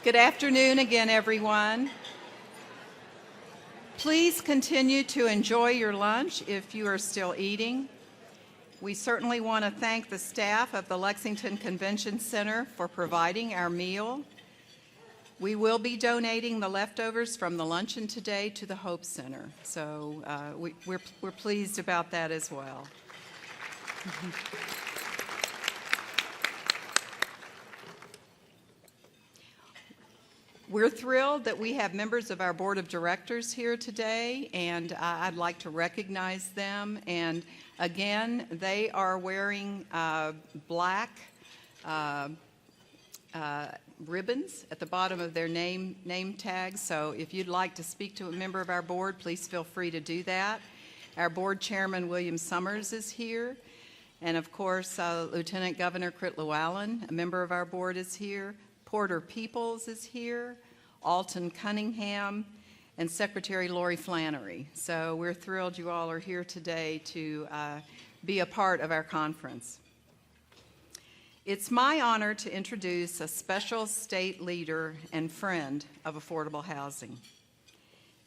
Good afternoon again, everyone. Please continue to enjoy your lunch if you are still eating. We certainly want to thank the staff of the Lexington Convention Center for providing our meal. We will be donating the leftovers from the luncheon today to the Hope Center, so we're pleased about that as well. We're thrilled that we have members of our board of directors here today, and I'd like to recognize them. And again, they are wearing black ribbons at the bottom of their name tags. So if you'd like to speak to a member of our board, please feel free to do that. Our board chairman, William Summers, is here. And of course, Lieutenant Governor Crit Luallen, a member of our board, is here. Porter Peoples is here, Alton Cunningham, and Secretary Lori Flannery. So we're thrilled you all are here today to be a part of our conference. It's my honor to introduce a special state leader and friend of affordable housing.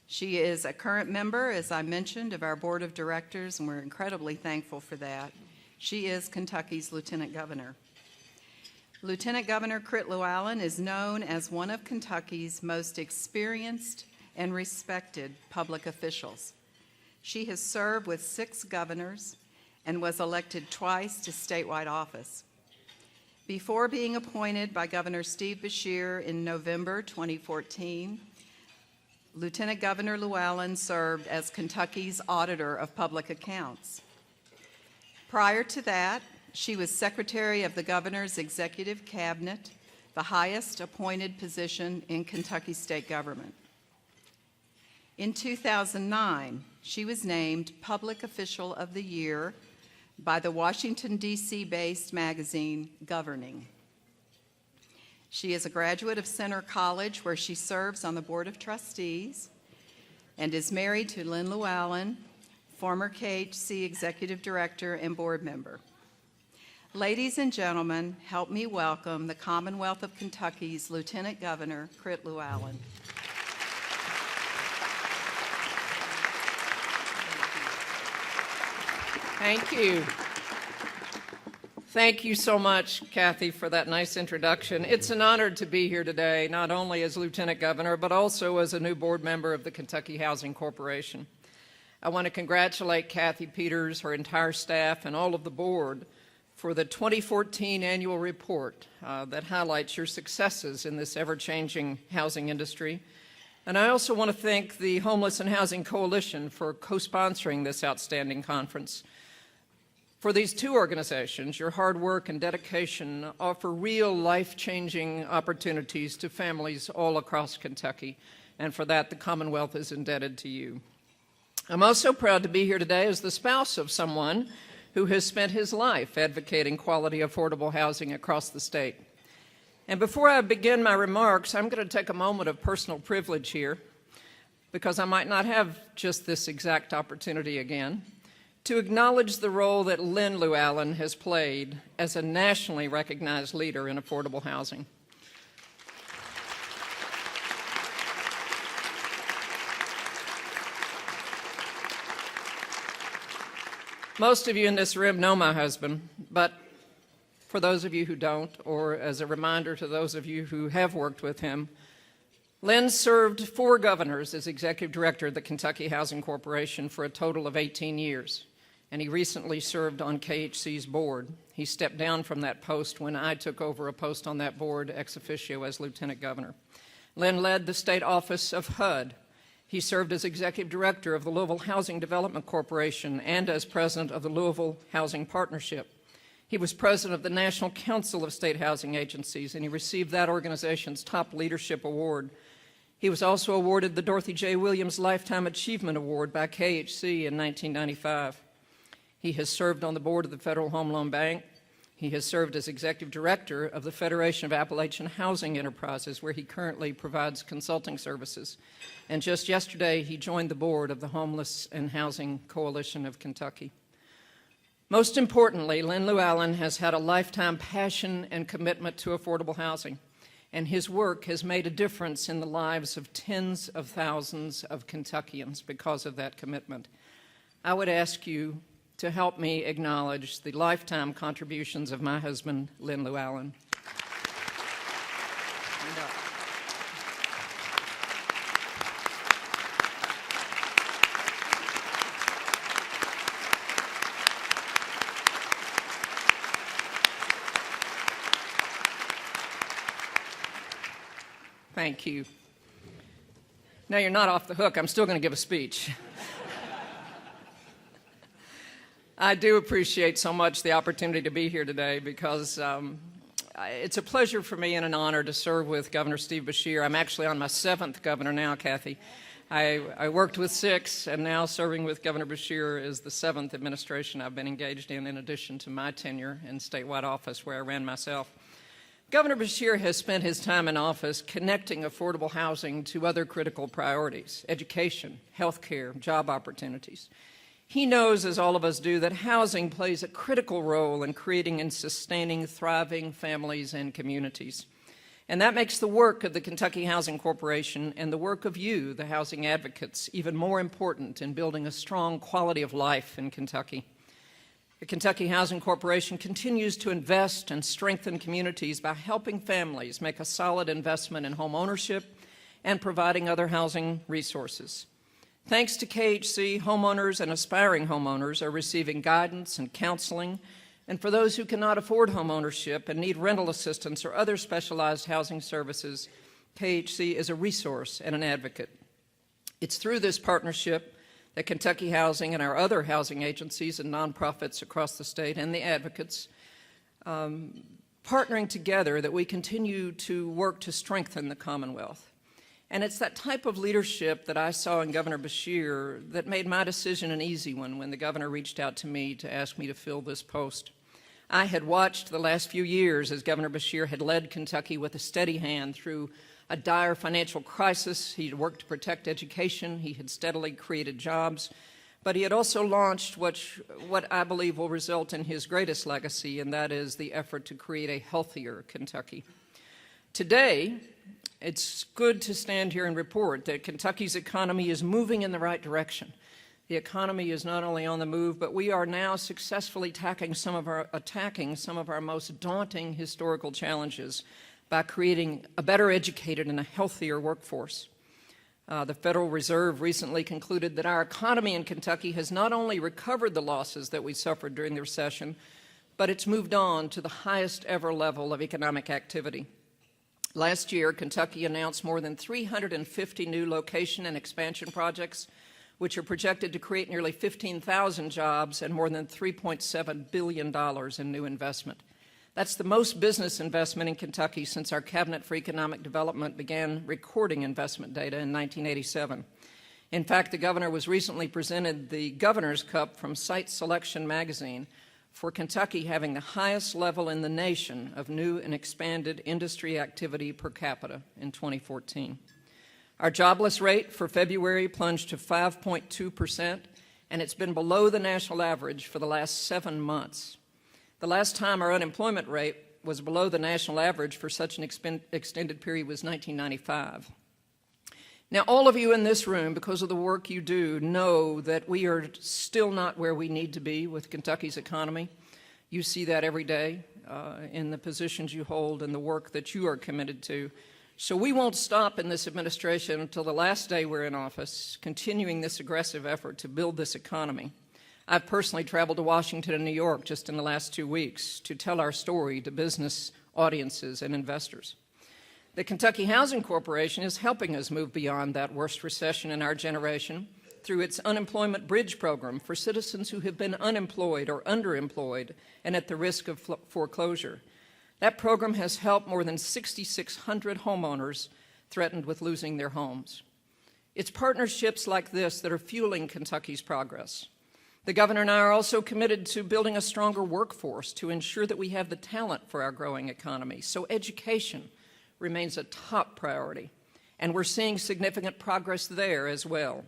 She is a current member, as I mentioned, of our board of directors, and we're incredibly thankful for that. She is Kentucky's Lieutenant Governor. Lieutenant Governor Crit Luallen is known as one of Kentucky's most experienced and respected public officials. She has served with 6 governors and was elected twice to statewide office. Before being appointed by Governor Steve Beshear in November 2014, Lieutenant Governor Luallen served as Kentucky's Auditor of Public Accounts. Prior to that, she was Secretary of the Governor's Executive Cabinet, the highest appointed position in Kentucky state government. In 2009, she was named Public Official of the Year by the Washington, D.C.-based magazine Governing. She is a graduate of Center College, where she serves on the Board of Trustees, and is married to Lynn Luallen, former KAHC Executive Director and Board Member. Ladies and gentlemen, help me welcome the Commonwealth of Kentucky's Lieutenant Governor, Crit Luallen. Thank you. Thank you so much, Kathy, for that nice introduction. It's an honor to be here today, not only as Lieutenant Governor, but also as a new board member of the Kentucky Housing Corporation. I want to congratulate Kathy Peters, her entire staff, and all of the board for the 2014 annual report that highlights your successes in this ever-changing housing industry. And I also want to thank the Homeless and Housing Coalition for co-sponsoring this outstanding conference. For these 2 organizations, your hard work and dedication offer real life-changing opportunities to families all across Kentucky, and for that, the Commonwealth is indebted to you. I'm also proud to be here today as the spouse of someone who has spent his life advocating quality, affordable housing across the state. And before I begin my remarks, I'm going to take a moment of personal privilege here, because I might not have just this exact opportunity again, to acknowledge the role that Lynn Luallen has played as a nationally recognized leader in affordable housing. Most of you in this room know my husband, but for those of you who don't, or as a reminder to those of you who have worked with him, Lynn served 4 governors as Executive Director of the Kentucky Housing Corporation for a total of 18 years, and he recently served on KAHC's board. He stepped down from that post when I took over a post on that board ex officio as Lieutenant Governor. Lynn led the state office of HUD. He served as Executive Director of the Louisville Housing Development Corporation and as President of the Louisville Housing Partnership. He was President of the National Council of State Housing Agencies, and he received that organization's top leadership award. He was also awarded the Dorothy J. Williams Lifetime Achievement Award by KAHC in 1995. He has served on the board of the Federal Home Loan Bank. He has served as Executive Director of the Federation of Appalachian Housing Enterprises, where he currently provides consulting services. And just yesterday, he joined the board of the Homeless and Housing Coalition of Kentucky. Most importantly, Lynn Luallen has had a lifetime passion and commitment to affordable housing. and his work has made a difference in the lives of tens of thousands of Kentuckians because of that commitment. I would ask you to help me acknowledge the lifetime contributions of my husband, Lynn Luallen. Thank you. Now you're not off the hook. I'm still going to give a speech. I do appreciate so much the opportunity to be here today because it's a pleasure for me and an honor to serve with Governor Steve Beshear. I'm actually on my 7th governor now, Kathy. I worked with 6, and now serving with Governor Beshear is the 7th administration I've been engaged in addition to my tenure in statewide office where I ran myself. Governor Beshear has spent his time in office connecting affordable housing to other critical priorities: education, health care, job opportunities. He knows, as all of us do, that housing plays a critical role in creating and sustaining thriving families and communities. And that makes the work of the Kentucky Housing Corporation and the work of you, the housing advocates, even more important in building a strong quality of life in Kentucky. The Kentucky Housing Corporation continues to invest and strengthen communities by helping families make a solid investment in home ownership and providing other housing resources. Thanks to KAHC, homeowners and aspiring homeowners are receiving guidance and counseling, and for those who cannot afford home ownership and need rental assistance or other specialized housing services, KAHC is a resource and an advocate. It's through this partnership that Kentucky Housing and our other housing agencies and nonprofits across the state and the advocates partnering together that we continue to work to strengthen the Commonwealth. And it's that type of leadership that I saw in Governor Beshear that made my decision an easy one when the governor reached out to me to ask me to fill this post. I had watched the last few years as Governor Beshear had led Kentucky with a steady hand through a dire financial crisis. He had worked to protect education. He had steadily created jobs. But he had also launched what I believe will result in his greatest legacy, and that is the effort to create a healthier Kentucky. Today, it's good to stand here and report that Kentucky's economy is moving in the right direction. The economy is not only on the move, but we are now successfully attacking some of our most daunting historical challenges by creating a better educated and a healthier workforce. The Federal Reserve recently concluded that our economy in Kentucky has not only recovered the losses that we suffered during the recession, but it's moved on to the highest ever level of economic activity. Last year, Kentucky announced more than 350 new location and expansion projects, which are projected to create nearly 15,000 jobs and more than $3.7 billion in new investment. That's the most business investment in Kentucky since our Cabinet for Economic Development began recording investment data in 1987. In fact, the governor was recently presented the Governor's Cup from Site Selection magazine for Kentucky having the highest level in the nation of new and expanded industry activity per capita in 2014. Our jobless rate for February plunged to 5.2%, and it's been below the national average for the last 7 months. The last time our unemployment rate was below the national average for such an extended period was 1995. Now, all of you in this room, because of the work you do, know that we are still not where we need to be with Kentucky's economy. You see that every day in the positions you hold and the work that you are committed to. So we won't stop in this administration until the last day we're in office, continuing this aggressive effort to build this economy. I've personally traveled to Washington and New York just in the last 2 weeks to tell our story to business audiences and investors. The Kentucky Housing Corporation is helping us move beyond that worst recession in our generation through its Unemployment Bridge program for citizens who have been unemployed or underemployed and at the risk of foreclosure. That program has helped more than 6,600 homeowners threatened with losing their homes. It's partnerships like this that are fueling Kentucky's progress. The governor and I are also committed to building a stronger workforce to ensure that we have the talent for our growing economy. So education remains a top priority, and we're seeing significant progress there as well.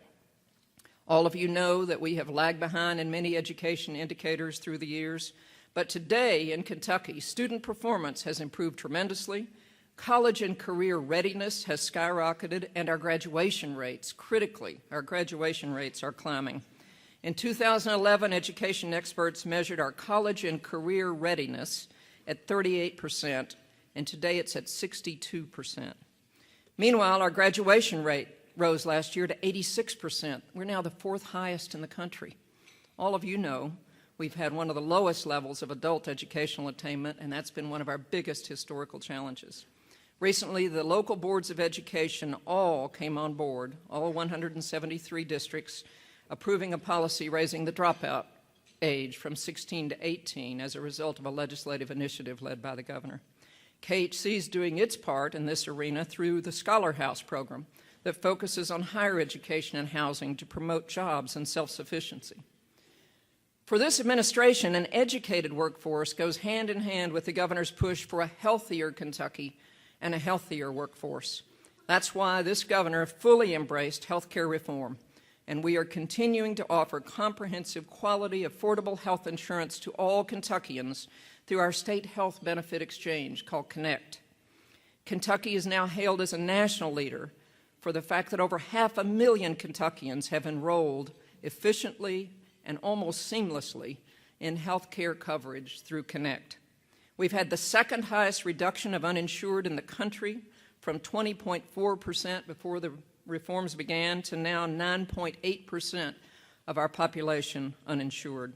All of you know that we have lagged behind in many education indicators through the years, but today in Kentucky, student performance has improved tremendously. College and career readiness has skyrocketed, and our graduation rates, critically, our graduation rates are climbing. In 2011, education experts measured our college and career readiness at 38%, and today it's at 62%. Meanwhile, our graduation rate rose last year to 86%. We're now the fourth highest in the country. All of you know we've had one of the lowest levels of adult educational attainment, and that's been one of our biggest historical challenges. Recently, the local boards of education all came on board, all 173 districts, approving a policy raising the dropout age from 16 to 18 as a result of a legislative initiative led by the governor. KAHC is doing its part in this arena through the Scholar House program that focuses on higher education and housing to promote jobs and self-sufficiency. For this administration, an educated workforce goes hand in hand with the governor's push for a healthier Kentucky and a healthier workforce. That's why this governor fully embraced health care reform, and we are continuing to offer comprehensive, quality, affordable health insurance to all Kentuckians through our state health benefit exchange called Connect. Kentucky is now hailed as a national leader for the fact that over 500,000 Kentuckians have enrolled efficiently and almost seamlessly in health care coverage through Connect. We've had the second highest reduction of uninsured in the country, from 20.4% before the reforms began to now 9.8% of our population uninsured.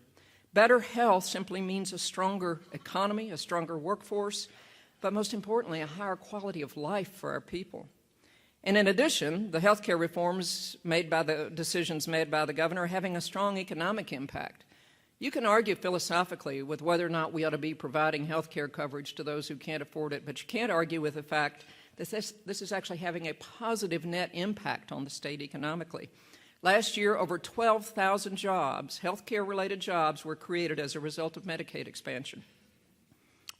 Better health simply means a stronger economy, a stronger workforce, but most importantly, a higher quality of life for our people. And in addition, the health care reforms decisions made by the governor are having a strong economic impact. You can argue philosophically with whether or not we ought to be providing health care coverage to those who can't afford it, but you can't argue with the fact that this is actually having a positive net impact on the state economically. Last year, over 12,000 jobs, health care-related jobs, were created as a result of Medicaid expansion.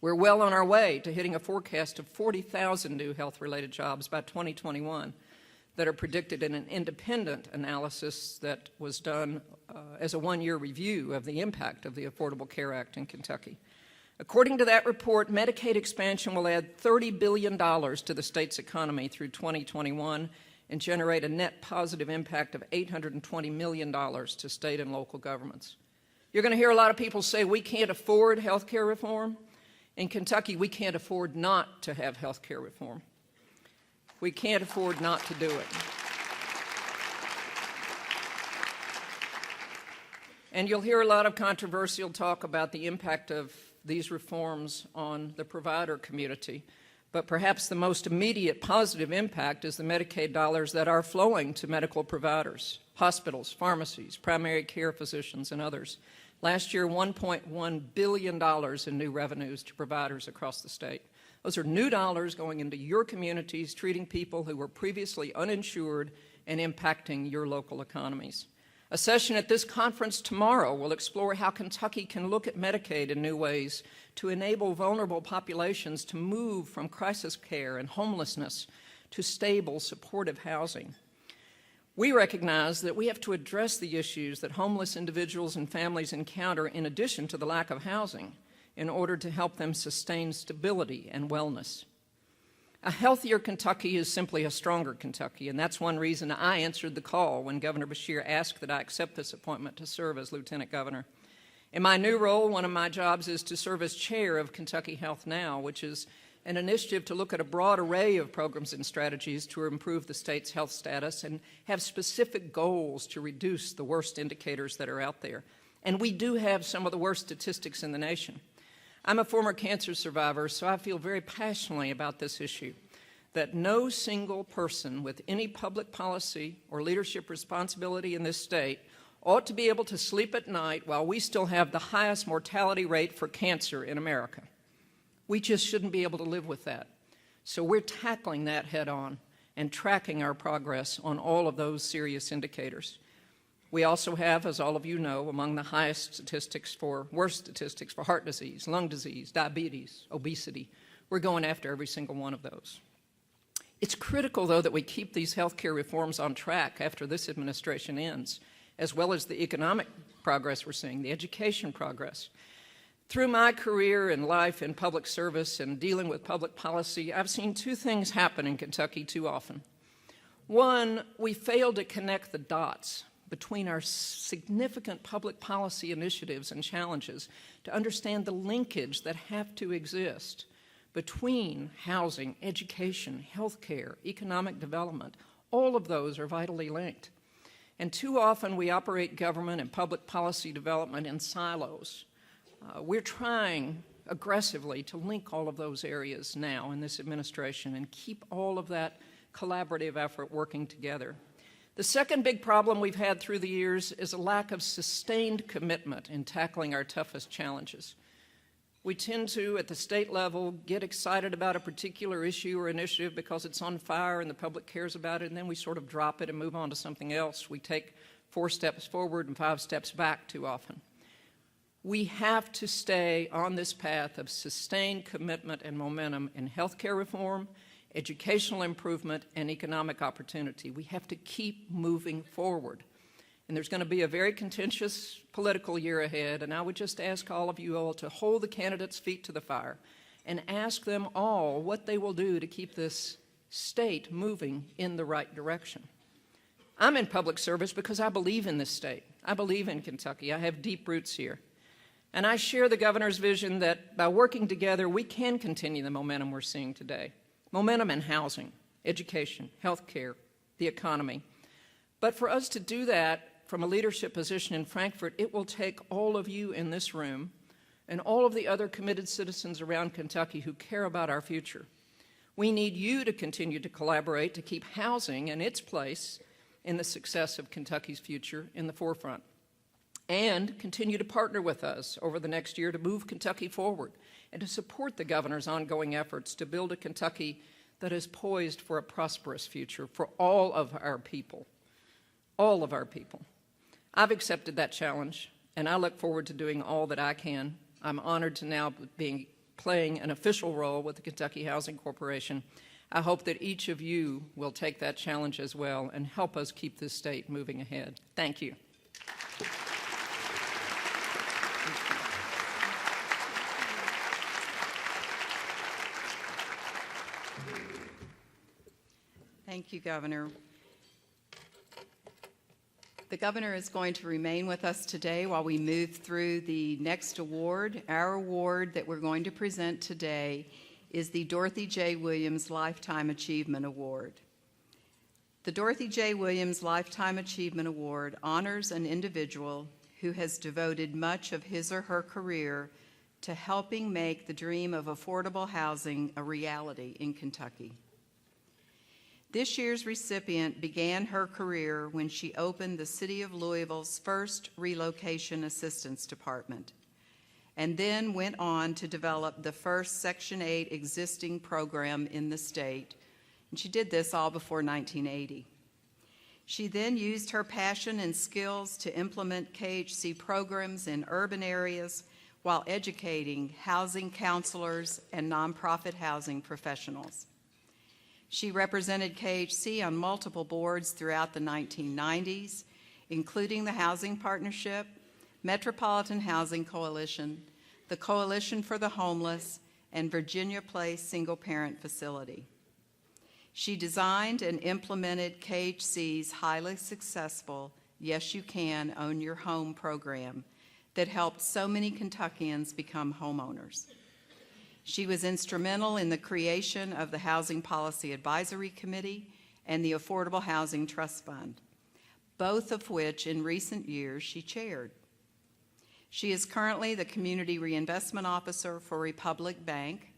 We're well on our way to hitting a forecast of 40,000 new health-related jobs by 2021 that are predicted in an independent analysis that was done as a one-year review of the impact of the Affordable Care Act in Kentucky. According to that report, Medicaid expansion will add $30 billion to the state's economy through 2021 and generate a net positive impact of $820 million to state and local governments. You're going to hear a lot of people say we can't afford health care reform. In Kentucky, we can't afford not to have health care reform. We can't afford not to do it. And you'll hear a lot of controversial talk about the impact of these reforms on the provider community. But perhaps the most immediate positive impact is the Medicaid dollars that are flowing to medical providers, hospitals, pharmacies, primary care physicians, and others. Last year, $1.1 billion in new revenues to providers across the state. Those are new dollars going into your communities, treating people who were previously uninsured and impacting your local economies. A session at this conference tomorrow will explore how Kentucky can look at Medicaid in new ways to enable vulnerable populations to move from crisis care and homelessness to stable, supportive housing. We recognize that we have to address the issues that homeless individuals and families encounter in addition to the lack of housing in order to help them sustain stability and wellness. A healthier Kentucky is simply a stronger Kentucky, and that's one reason I answered the call when Governor Beshear asked that I accept this appointment to serve as Lieutenant Governor. In my new role, one of my jobs is to serve as chair of Kentucky Health Now, which is an initiative to look at a broad array of programs and strategies to improve the state's health status and have specific goals to reduce the worst indicators that are out there. And we do have some of the worst statistics in the nation. I'm a former cancer survivor, so I feel very passionately about this issue, that no single person with any public policy or leadership responsibility in this state ought to be able to sleep at night while we still have the highest mortality rate for cancer in America. We just shouldn't be able to live with that. So we're tackling that head on and tracking our progress on all of those serious indicators. We also have, as all of you know, among the worst statistics for heart disease, lung disease, diabetes, obesity. We're going after every single one of those. It's critical, though, that we keep these health care reforms on track after this administration ends, as well as the economic progress we're seeing, the education progress. Through my career and life in public service and dealing with public policy, I've seen two things happen in Kentucky too often. One, we fail to connect the dots between our significant public policy initiatives and challenges to understand the linkage that have to exist between housing, education, healthcare, economic development. All of those are vitally linked. And too often we operate government and public policy development in silos. We're trying aggressively to link all of those areas now in this administration and keep all of that collaborative effort working together. The second big problem we've had through the years is a lack of sustained commitment in tackling our toughest challenges. We tend to, at the state level, get excited about a particular issue or initiative because it's on fire and the public cares about it, and then we sort of drop it and move on to something else. We take 4 steps forward and 5 steps back too often. We have to stay on this path of sustained commitment and momentum in healthcare reform, educational improvement, and economic opportunity. We have to keep moving forward. And there's going to be a very contentious political year ahead, and I would just ask all of you all to hold the candidates' feet to the fire and ask them all what they will do to keep this state moving in the right direction. I'm in public service because I believe in this state. I believe in Kentucky. I have deep roots here. And I share the governor's vision that by working together, we can continue the momentum we're seeing today. Momentum in housing, education, healthcare, the economy. But for us to do that from a leadership position in Frankfort, it will take all of you in this room and all of the other committed citizens around Kentucky who care about our future. We need you to continue to collaborate to keep housing and its place in the success of Kentucky's future in the forefront. And continue to partner with us over the next year to move Kentucky forward and to support the governor's ongoing efforts to build a Kentucky that is poised for a prosperous future for all of our people. All of our people. I've accepted that challenge, and I look forward to doing all that I can. I'm honored to now be playing an official role with the Kentucky Housing Corporation. I hope that each of you will take that challenge as well and help us keep this state moving ahead. Thank you. Thank you, Governor. The Governor is going to remain with us today while we move through the next award. Our award that we're going to present today is the Dorothy J. Williams Lifetime Achievement Award. The Dorothy J. Williams Lifetime Achievement Award honors an individual who has devoted much of his or her career to helping make the dream of affordable housing a reality in Kentucky. This year's recipient began her career when she opened the City of Louisville's first Relocation Assistance Department, and then went on to develop the first Section 8 existing program in the state, and she did this all before 1980. She then used her passion and skills to implement KAHC programs in urban areas while educating housing counselors and nonprofit housing professionals. She represented KAHC on multiple boards throughout the 1990s, including the Housing Partnership, Metropolitan Housing Coalition, the Coalition for the Homeless, and Virginia Place Single Parent Facility. She designed and implemented KAHC's highly successful Yes You Can Own Your Home program that helped so many Kentuckians become homeowners. She was instrumental in the creation of the Housing Policy Advisory Committee and the Affordable Housing Trust Fund, both of which in recent years she chaired. She is currently the Community Reinvestment Officer for Republic Bank.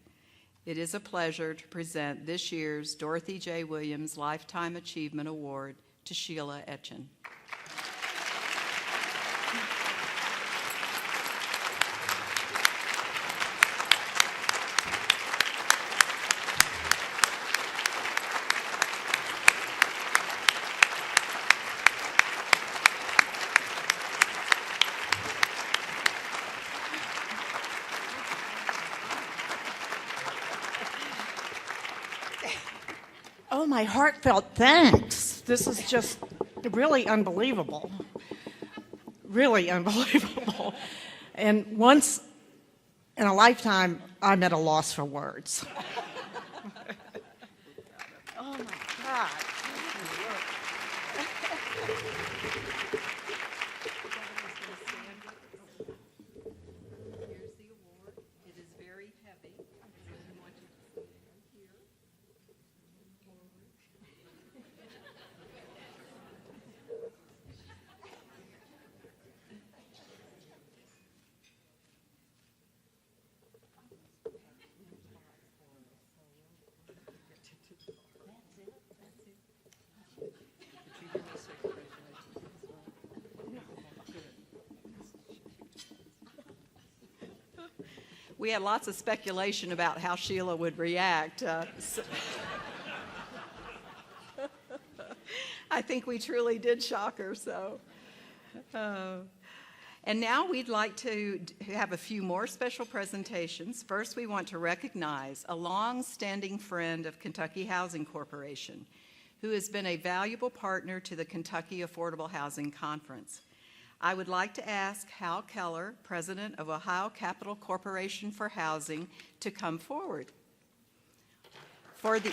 It is a pleasure to present this year's Dorothy J. Williams Lifetime Achievement Award to Sheila Etchen. Oh, my heartfelt thanks. This is just really unbelievable. Really unbelievable. And once in a lifetime, I'm at a loss for words. Oh, my God. Here's the award. It is very heavy. So we want you to stand here. We had lots of speculation about how Sheila would react. I think we truly did shock her. And now we'd like to have a few more special presentations. First, we want to recognize a long-standing friend of Kentucky Housing Corporation, who has been a valuable partner to the Kentucky Affordable Housing Conference. I would like to ask Hal Keller, President of Ohio Capital Corporation for Housing, to come forward. For the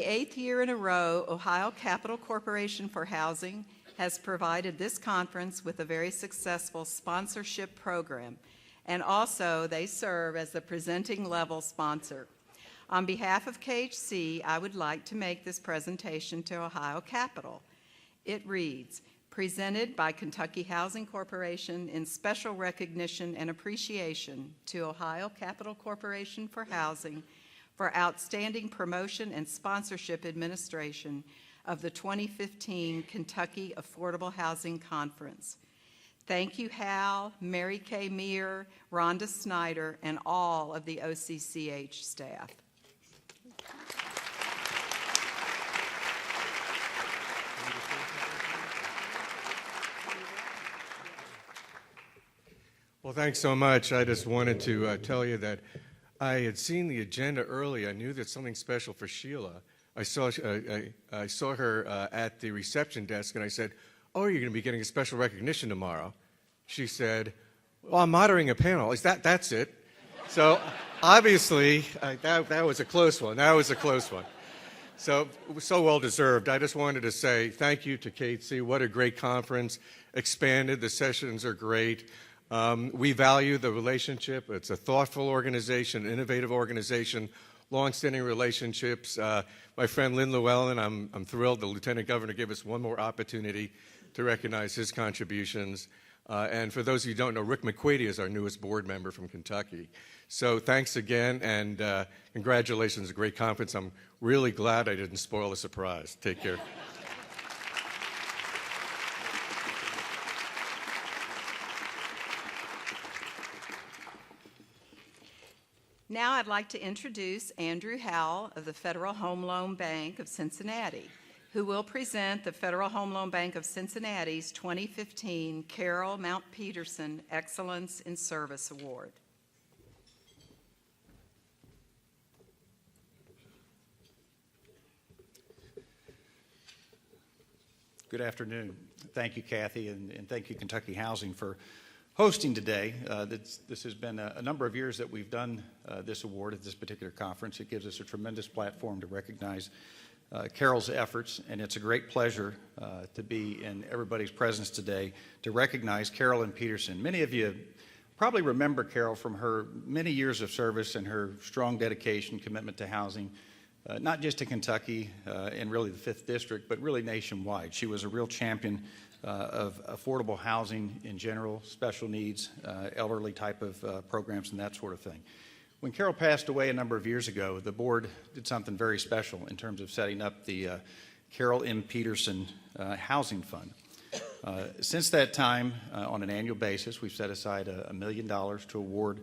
eighth year in a row, Ohio Capital Corporation for Housing has provided this conference with a very successful sponsorship program, and also they serve as the presenting level sponsor. On behalf of KAHC, I would like to make this presentation to Ohio Capital. It reads, presented by Kentucky Housing Corporation in special recognition and appreciation to Ohio Capital Corporation for Housing for outstanding promotion and sponsorship administration of the 2015 Kentucky Affordable Housing Conference. Thank you, Hal, Mary Kay Meir, Rhonda Snyder, and all of the OCCH staff. Well, thanks so much. I just wanted to tell you that I had seen the agenda early. I knew that something special for Sheila. I saw her at the reception desk, and I said, "Oh, you're going to be getting a special recognition tomorrow." She said, "Well, I'm moderating a panel." That's it? So obviously, that was a close one. That was a close one. So well deserved. I just wanted to say thank you to KAHC. What a great conference. Expanded. The sessions are great. We value the relationship. It's a thoughtful organization, innovative organization, long-standing relationships. My friend Crit Luallen, I'm thrilled the Lieutenant Governor gave us one more opportunity to recognize his contributions. And for those of you who don't know, Rick McQuady is our newest board member from Kentucky. So thanks again, and congratulations. A great conference. I'm really glad I didn't spoil the surprise. Take care. Now I'd like to introduce Andrew Howell of the Federal Home Loan Bank of Cincinnati, who will present the Federal Home Loan Bank of Cincinnati's 2015 Carol Mount Peterson Excellence in Service Award. Good afternoon. Thank you, Kathy, and thank you, Kentucky Housing, for hosting today. This has been a number of years that we've done this award at this particular conference. It gives us a tremendous platform to recognize Carol's efforts, and it's a great pleasure to be in everybody's presence today to recognize Carolyn Peterson. Many of you probably remember Carol from her many years of service and her strong dedication, commitment to housing, not just to Kentucky and really the 5th District, but really nationwide. She was a real champion of affordable housing in general, special needs, elderly type of programs and that sort of thing. When Carol passed away a number of years ago, the board did something very special in terms of setting up the Carol M. Peterson Housing Fund. Since that time, on an annual basis, we've set aside $1 million to award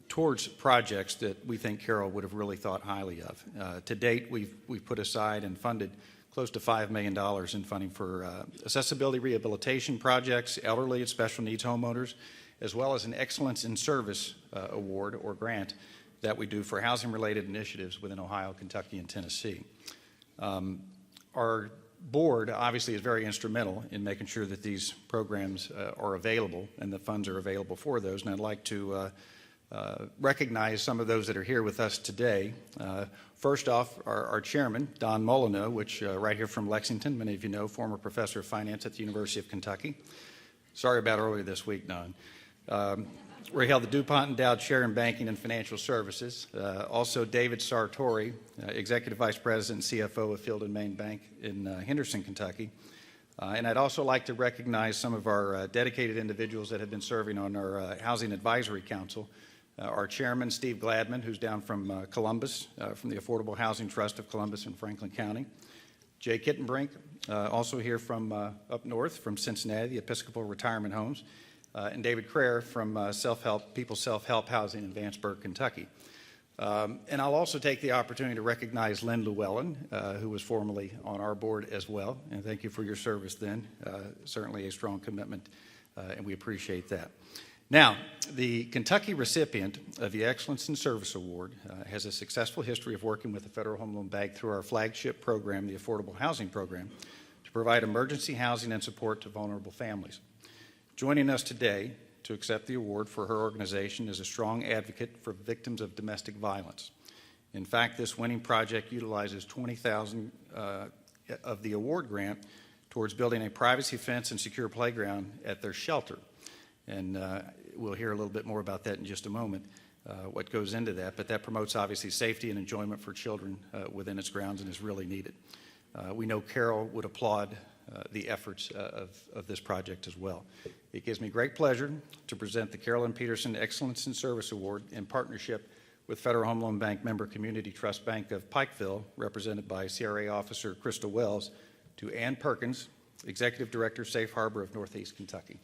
towards projects that we think Carol would have really thought highly of. To date, we've put aside and funded close to $5 million in funding for accessibility rehabilitation projects, elderly and special needs homeowners, as well as an Excellence in Service award or grant that we do for housing-related initiatives within Ohio, Kentucky, and Tennessee. Our board obviously is very instrumental in making sure that these programs are available and the funds are available for those. And I'd like to recognize some of those that are here with us today. First off, our chairman, Don Molyneux, which right here from Lexington, many of you know, former professor of finance at the University of Kentucky. Sorry about earlier this week, Don. Where he held the DuPont Endowed Chair in Banking and Financial Services. Also, David Sartori, Executive Vice President and CFO of Field and Main Bank in Henderson, Kentucky. And I'd also like to recognize some of our dedicated individuals that have been serving on our Housing Advisory Council. Our chairman, Steve Gladman, who's down from Columbus, from the Affordable Housing Trust of Columbus and Franklin County. Jay Kittenbrink, also here from up north, from Cincinnati, the Episcopal Retirement Homes. And David Craer from People's Self-Help Housing in Vanceburg, Kentucky. And I'll also take the opportunity to recognize Lynn Luallen, who was formerly on our board as well. And thank you for your service then. Certainly a strong commitment, and we appreciate that. Now, the Kentucky recipient of the Excellence in Service Award has a successful history of working with the Federal Home Loan Bank through our flagship program, the Affordable Housing Program, to provide emergency housing and support to vulnerable families. Joining us today to accept the award for her organization is a strong advocate for victims of domestic violence. In fact, this winning project utilizes $20,000 of the award grant towards building a privacy fence and secure playground at their shelter. And we'll hear a little bit more about that in just a moment, what goes into that. But that promotes, obviously, safety and enjoyment for children within its grounds and is really needed. We know Carol would applaud the efforts of this project as well. It gives me great pleasure to present the Carolyn Peterson Excellence in Service Award in partnership with Federal Home Loan Bank member Community Trust Bank of Pikeville, represented by CRA Officer Crystal Wells, to Ann Perkins, Executive Director, Safe Harbor of Northeast Kentucky.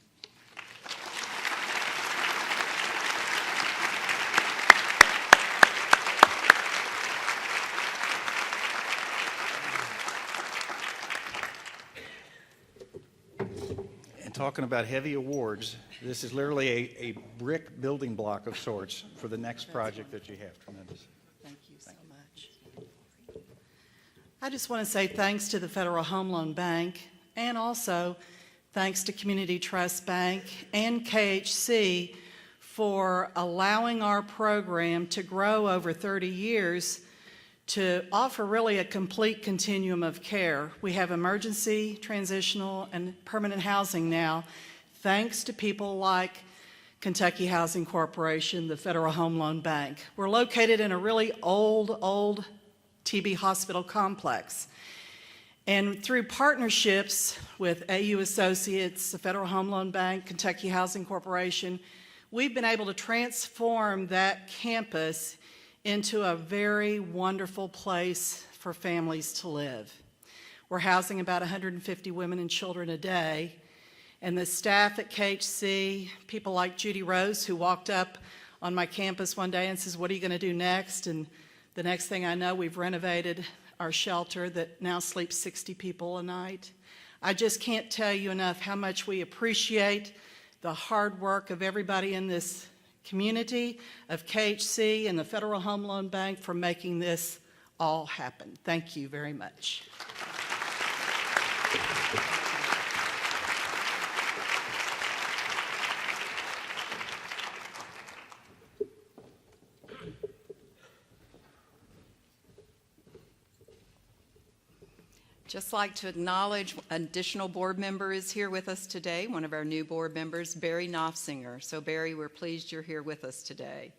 Talking about heavy awards, this is literally a brick building block of sorts for the next project that you have. Tremendous. Thank you so much. I just want to say thanks to the Federal Home Loan Bank, and also thanks to Community Trust Bank and KAHC for allowing our program to grow over 30 years to offer really a complete continuum of care. We have emergency, transitional, and permanent housing now, thanks to people like Kentucky Housing Corporation, the Federal Home Loan Bank. We're located in a really old TB hospital complex. And through partnerships with AU Associates, the Federal Home Loan Bank, Kentucky Housing Corporation, we've been able to transform that campus into a very wonderful place for families to live. We're housing about 150 women and children a day, and the staff at KHC, people like Judy Rose, who walked up on my campus one day and says, "What are you going to do next?" And the next thing I know, we've renovated our shelter that now sleeps 60 people a night. I just can't tell you enough how much we appreciate the hard work of everybody in this community, of KHC and the Federal Home Loan Bank for making this all happen. Thank you very much. Just like to acknowledge an additional board member is here with us today, one of our new board members, Barry Knopfsinger. So Barry, we're pleased you're here with us today.